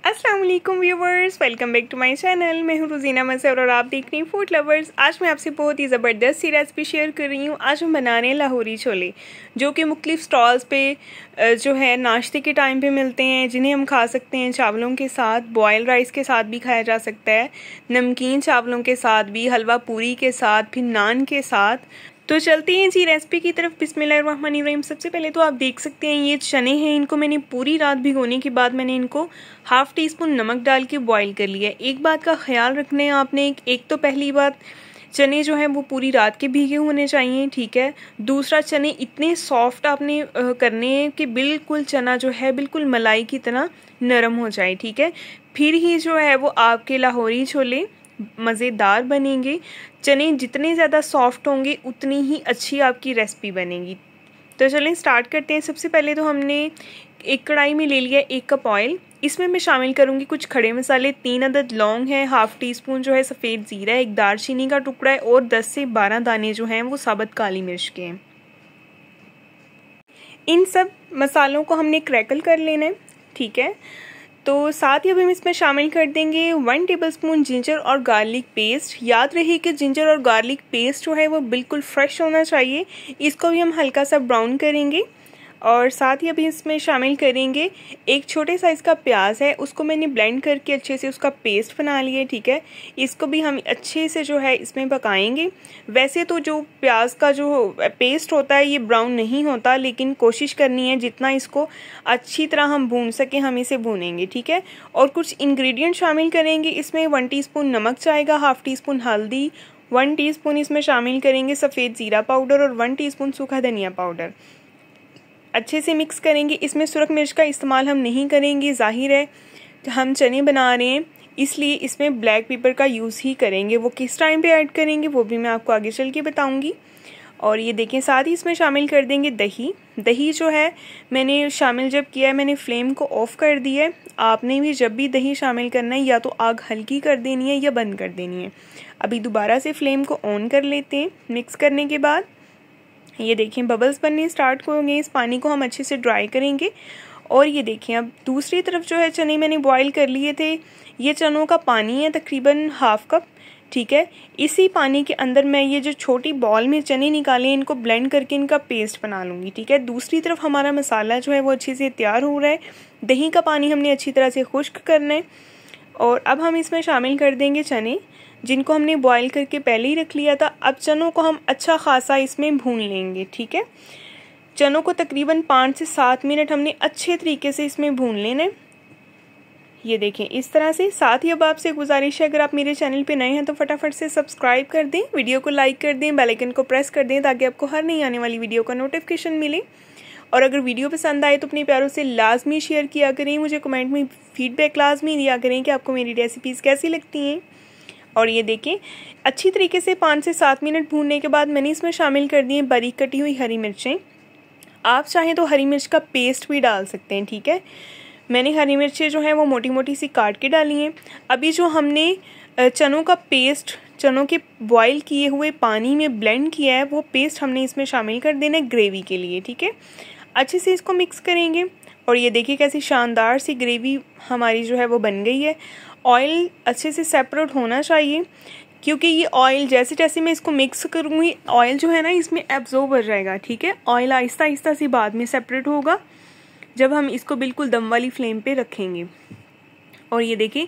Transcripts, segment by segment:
अस्सलाम वालेकुम viewers, welcome back to my channel. मैं हूँ रोज़ीना मसर और आप देख रही हैं फूड लवर्स। आज मैं आपसे बहुत ही ज़बरदस्त सी रेसिपी शेयर कर रही हूँ। आज हम बना रहे हैं लाहौरी छोले, जो कि मुख्तलिफ स्टॉल्स पे जो है नाश्ते के टाइम पे मिलते हैं, जिन्हें हम खा सकते हैं चावलों के साथ, बॉयल राइस के साथ भी खाया जा सकता है, नमकीन चावलों के साथ भी, हलवा पूरी के साथ, फिर नान के साथ। तो चलते हैं जी रेसिपी की तरफ। बिस्मिल्लाहिर्रहमानिर्रहीम। सबसे पहले तो आप देख सकते हैं ये चने हैं, इनको मैंने पूरी रात भिगोने के बाद मैंने इनको हाफ़ टी स्पून नमक डाल के बॉईल कर लिया है। एक बात का ख्याल रखना है आपने, एक तो पहली बात चने जो हैं वो पूरी रात के भीगे होने चाहिए, ठीक है। दूसरा, चने इतने सॉफ्ट आपने करने हैं कि बिल्कुल चना जो है बिल्कुल मलाई की तरह नरम हो जाए, ठीक है। फिर ही जो है वो आपके लाहौरी छोले मज़ेदार बनेंगे। चने जितने ज़्यादा सॉफ्ट होंगे उतनी ही अच्छी आपकी रेसिपी बनेगी। तो चलें स्टार्ट करते हैं। सबसे पहले तो हमने एक कढ़ाई में ले लिया 1 कप ऑयल। इसमें मैं शामिल करूँगी कुछ खड़े मसाले, 3 अदद लौंग है, हाफ़ टी स्पून जो है सफ़ेद ज़ीरा है, 1 दालचीनी का टुकड़ा है और 10 से 12 दाने जो हैं वो साबुत काली मिर्च के हैं। इन सब मसालों को हमने क्रैकल कर लेना है, ठीक है। तो साथ ही अब हम इसमें शामिल कर देंगे 1 टेबलस्पून जिंजर और गार्लिक पेस्ट। याद रहे कि जिंजर और गार्लिक पेस्ट जो है वो बिल्कुल फ्रेश होना चाहिए। इसको भी हम हल्का सा ब्राउन करेंगे। और साथ ही अभी इसमें शामिल करेंगे एक छोटे साइज़ का प्याज है, उसको मैंने ब्लेंड करके अच्छे से उसका पेस्ट बना लिया है, ठीक है। इसको भी हम अच्छे से जो है इसमें पकाएंगे। वैसे तो जो प्याज का जो पेस्ट होता है ये ब्राउन नहीं होता, लेकिन कोशिश करनी है जितना इसको अच्छी तरह हम भून सकें हम इसे भूनेंगे, ठीक है। और कुछ इंग्रेडिएंट शामिल करेंगे इसमें। 1 टीस्पून नमक जाएगा, हाफ़ टी स्पून हल्दी, 1 टीस्पून इसमें शामिल करेंगे सफ़ेद ज़ीरा पाउडर और 1 टीस्पून सूखा धनिया पाउडर। अच्छे से मिक्स करेंगे। इसमें सुरख मिर्च का इस्तेमाल हम नहीं करेंगे, जाहिर है हम चने बना रहे हैं इसलिए इसमें ब्लैक पेपर का यूज़ ही करेंगे। वो किस टाइम पे ऐड करेंगे वो भी मैं आपको आगे चल के बताऊंगी। और ये देखें, साथ ही इसमें शामिल कर देंगे दही। दही जो है मैंने शामिल जब किया है मैंने फ्लेम को ऑफ़ कर दिया है। आपने भी जब भी दही शामिल करना है या तो आग हल्की कर देनी है या बंद कर देनी है। अभी दोबारा से फ्लेम को ऑन कर लेते हैं। मिक्स करने के बाद ये देखें बबल्स बनने स्टार्ट होंगे। इस पानी को हम अच्छे से ड्राई करेंगे। और ये देखें अब दूसरी तरफ जो है चने मैंने बॉईल कर लिए थे। ये चनों का पानी है तकरीबन हाफ़ कप, ठीक है। इसी पानी के अंदर मैं ये जो छोटी बॉल में चने निकाले इनको ब्लेंड करके इनका पेस्ट बना लूँगी, ठीक है। दूसरी तरफ हमारा मसाला जो है वो अच्छे से तैयार हो रहा है। दही का पानी हमने अच्छी तरह से खुश्क करना है। और अब हम इसमें शामिल कर देंगे चने, जिनको हमने बॉईल करके पहले ही रख लिया था। अब चनों को हम अच्छा खासा इसमें भून लेंगे, ठीक है। चनों को तकरीबन 5 से 7 मिनट हमने अच्छे तरीके से इसमें भून लेना है। ये देखें इस तरह से। साथ ही अब आपसे गुजारिश है, अगर आप मेरे चैनल पे नए हैं तो फटाफट से सब्सक्राइब कर दें, वीडियो को लाइक कर दें, बेल आइकन को प्रेस कर दें ताकि आपको हर नई आने वाली वीडियो का नोटिफिकेशन मिले। और अगर वीडियो पसंद आए तो अपने प्यारों से लाजमी शेयर किया करें। मुझे कमेंट में फीडबैक लाजमी दिया करें कि आपको मेरी रेसिपीज़ कैसी लगती हैं। और ये देखें अच्छी तरीके से 5 से 7 मिनट भूनने के बाद मैंने इसमें शामिल कर दी है बारीक कटी हुई हरी मिर्चें। आप चाहें तो हरी मिर्च का पेस्ट भी डाल सकते हैं, ठीक है। मैंने हरी मिर्चें जो हैं वो मोटी मोटी सी काट के डाली हैं। अभी जो हमने चनों का पेस्ट, चनों के बॉईल किए हुए पानी में ब्लेंड किया है, वो पेस्ट हमने इसमें शामिल कर देना है ग्रेवी के लिए, ठीक है। अच्छे से इसको मिक्स करेंगे। और ये देखिए कैसी शानदार सी ग्रेवी हमारी जो है वो बन गई है। ऑयल अच्छे से सेपरेट होना चाहिए, क्योंकि ये ऑयल जैसे जैसे मैं इसको मिक्स करूँगी ऑयल जो है ना इसमें एब्जॉर्ब हो जाएगा, ठीक है। ऑयल आहिस्ता आहिस्ता सी बाद में सेपरेट होगा जब हम इसको बिल्कुल दम वाली फ्लेम पे रखेंगे। और ये देखिए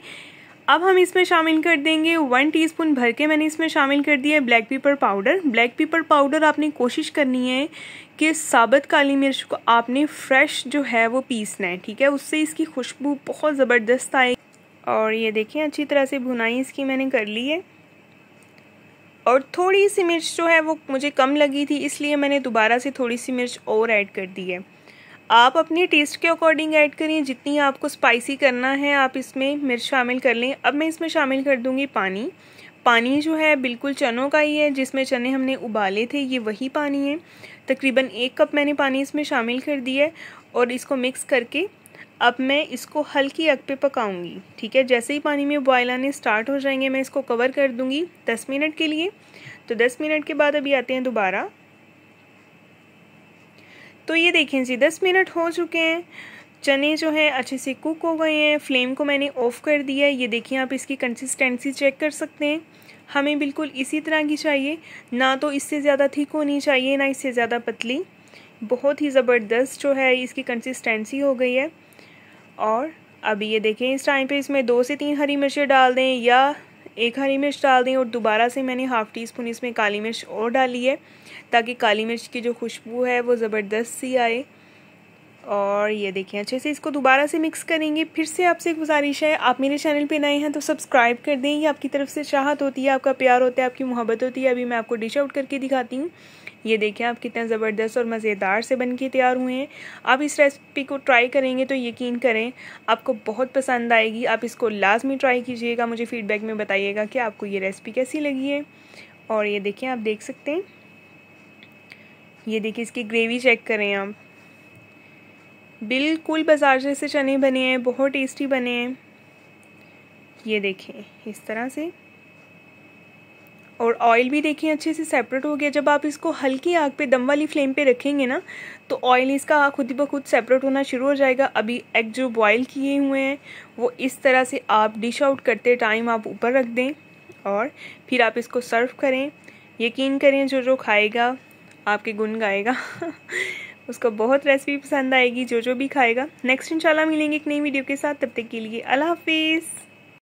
अब हम इसमें शामिल कर देंगे 1 टीस्पून भर के मैंने इसमें शामिल कर दिया है black pepper powder. Black pepper powder आपने कोशिश करनी है कि साबुत काली मिर्च को आपने फ्रेश जो है वो पीसना है, ठीक है। उससे इसकी खुशबू बहुत ज़बरदस्त आएगी। और ये देखें अच्छी तरह से भुनाई इसकी मैंने कर ली है। और थोड़ी सी मिर्च जो है वो मुझे कम लगी थी, इसलिए मैंने दोबारा से थोड़ी सी मिर्च और ऐड कर दी है। आप अपने टेस्ट के अकॉर्डिंग ऐड करिए, जितनी आपको स्पाइसी करना है आप इसमें मिर्च शामिल कर लें। अब मैं इसमें शामिल कर दूंगी पानी। पानी जो है बिल्कुल चनों का ही है, जिसमें चने हमने उबाले थे ये वही पानी है। तकरीबन 1 कप मैंने पानी इसमें शामिल कर दिया है। और इसको मिक्स करके अब मैं इसको हल्की आग पे पकाऊंगी, ठीक है। जैसे ही पानी में बॉयल आने स्टार्ट हो जाएंगे मैं इसको कवर कर दूंगी 10 मिनट के लिए। तो 10 मिनट के बाद अभी आते हैं दोबारा। तो ये देखें जी 10 मिनट हो चुके हैं। चने जो हैं अच्छे से कुक हो गए हैं। फ्लेम को मैंने ऑफ़ कर दिया है। ये देखिए आप इसकी कंसिस्टेंसी चेक कर सकते हैं। हमें बिल्कुल इसी तरह की चाहिए, ना तो इससे ज़्यादा थिक होनी चाहिए ना इससे ज़्यादा पतली। बहुत ही ज़बरदस्त जो है इसकी कंसिस्टेंसी हो गई है। और अभी ये देखें, इस टाइम पे इसमें 2 से 3 हरी मिर्चें डाल दें या 1 हरी मिर्च डाल दें, और दोबारा से मैंने हाफ़ टी स्पून इसमें काली मिर्च और डाली है ताकि काली मिर्च की जो खुशबू है वो ज़बरदस्त सी आए। और ये देखें अच्छे से इसको दोबारा से मिक्स करेंगे। फिर से आपसे एक गुजारिश है, आप मेरे चैनल पे नए हैं तो सब्सक्राइब कर दें। ये आपकी तरफ से चाहत होती है, आपका प्यार होता है, आपकी मोहब्बत होती है। अभी मैं आपको डिश आउट करके दिखाती हूँ। ये देखें आप कितना ज़बरदस्त और मज़ेदार से बन के तैयार हुए हैं। आप इस रेसिपी को ट्राई करेंगे तो यकीन करें आपको बहुत पसंद आएगी। आप इसको लाजमी ट्राई कीजिएगा, मुझे फ़ीडबैक में बताइएगा कि आपको ये रेसिपी कैसी लगी है। और ये देखें आप देख सकते हैं, ये देखिए इसकी ग्रेवी चेक करें आप, बिल्कुल बाजार जैसे चने बने हैं, बहुत टेस्टी बने हैं। ये देखें इस तरह से, और ऑयल भी देखें अच्छे से सेपरेट हो गया। जब आप इसको हल्की आग पे दम वाली फ्लेम पे रखेंगे ना तो ऑयल इसका खुद ब खुद सेपरेट होना शुरू हो जाएगा। अभी एग जो बॉयल किए हुए हैं वो इस तरह से आप डिश आउट करते टाइम आप ऊपर रख दें और फिर आप इसको सर्व करें। यकीन करें जो खाएगा आपके गुण गाएगा उसको बहुत रेसिपी पसंद आएगी, जो भी खाएगा। नेक्स्ट इंशाल्लाह मिलेंगे एक नई वीडियो के साथ, तब तक के लिए अल्लाह हाफिज़।